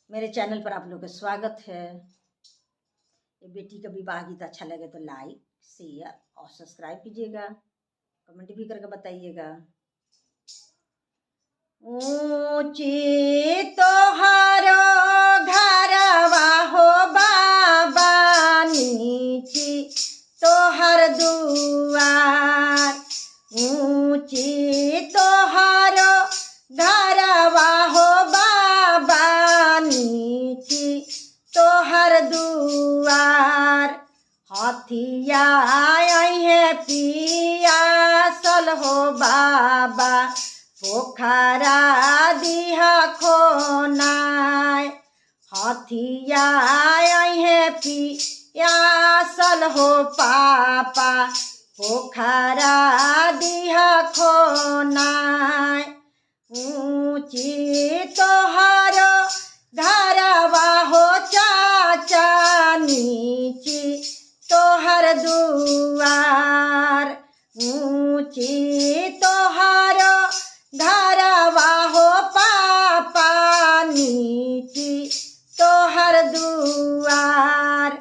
मेरे चैनल पर आप लोग का स्वागत है। ये बेटी का विवाह गीत अच्छा लगे तो लाइक, शेयर और सब्सक्राइब कीजिएगा। कमेंट भी करके बताइएगा। ऊंची तोहारो घरवा हो बाबा, नीची तोहर दुआर। ऊंची तोहारो घरवा हो बाबा, नीची तोहर दुआर। हथिया है पियासल हो बाबा, पोखरा दिहा खोनाय। हथिया है पियासल हो पापा, पोखरा दिहा खोनाय। ऊंची तोहारो घरवा हो चाचा, नीची तोहर दुआर। ऊंची तोहारो घरवा हो पापा, नीची तोहर दुआर।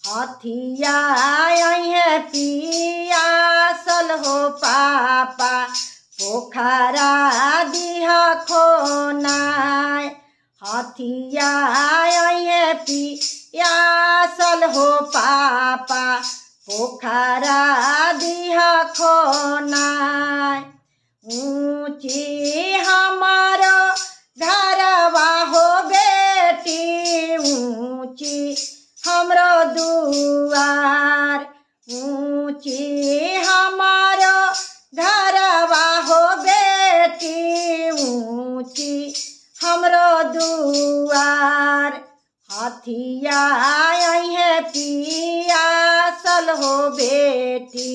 हथिया है पियासल हो पापा, पोखरा दिहा खोनाय। हथिया है पियासल हो पापा, पोखरा दिहा खोनाय। ऊंची हमारो घरवा हो बेटी, ऊंची हमरो दुआर। ऊंची हमारो घरवा हो बेटी, ऊंची हमरो दुआर। हथिया है पियासल हो बेटी,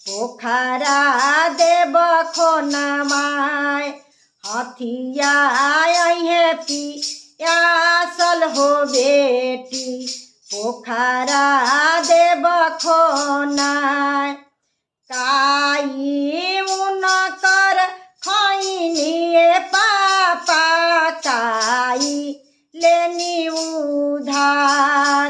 पोखरा देव खोनमाय। हथिया है पियासल हो बेटी, पोखरा देव खोनाय। काई उनकर खैनिए पापा, काई लेनी उधार।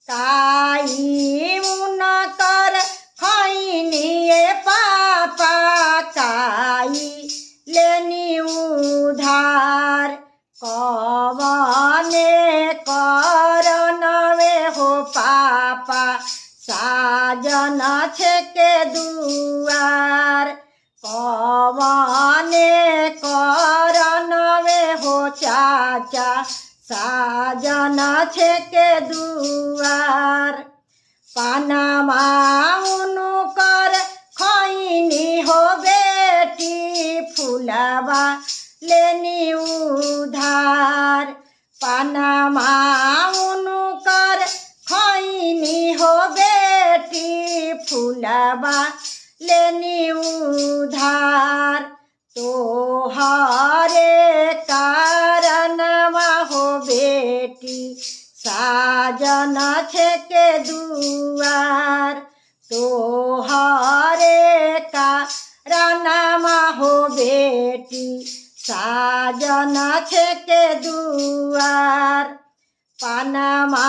काई उनकर खैनिए पापा, काई लेनी उधार। कवने करनवे हो पापा, साजन छेके दुआर। कवने करनवे हो चाचा, साजन छेके दुआर। पानमा उनकर खैनी हो बेटी, फुलवा लेनी उधार। पानमा उनकर खैनी हो बेटी, फुलवा लेनी उधार। तोहरे कारणवा हो बेटी, साजन छेके दुआर। तोहरे कारणवा हो बेटी, साजन छेके दुआर। पानमा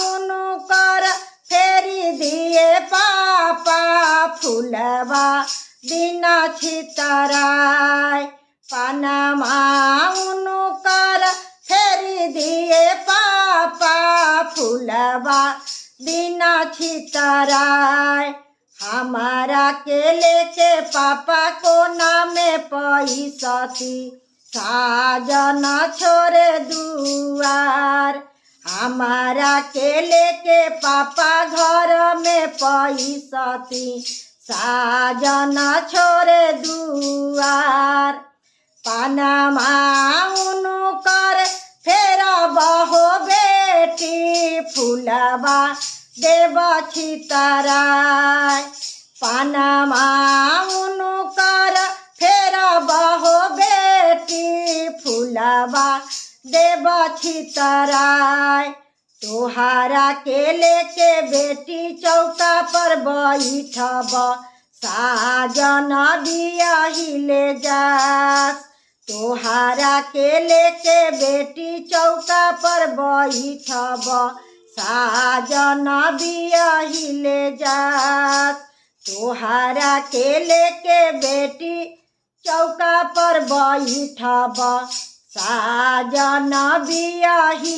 उनकर फेरी दिए पापा, फुलवा बिना छितराय। पानमा उनकर फेरी दिए पापा, फुलवा बिना छितराय। हमारा के लेके पापा कोना में पैसती, साजन छोरे दुआर। हमारा के लेके पापा घर में पैसती, साजन छोरे दुआर। पानमा उनकर फेरबा हो बेटी, फुलवा देव छितराय। पानमा उनकर फेरबा हो बेटी, फुलवा देव छितराय। तोहारा के लेके बेटी चौका पर बैठब, साजन बियाही ले जास। तोहारा के लेके बेटी चौका पर बैठब साजन बियाहिले जात। तोहारा के लेके बेटी चौका पर बैठब साजन बियाही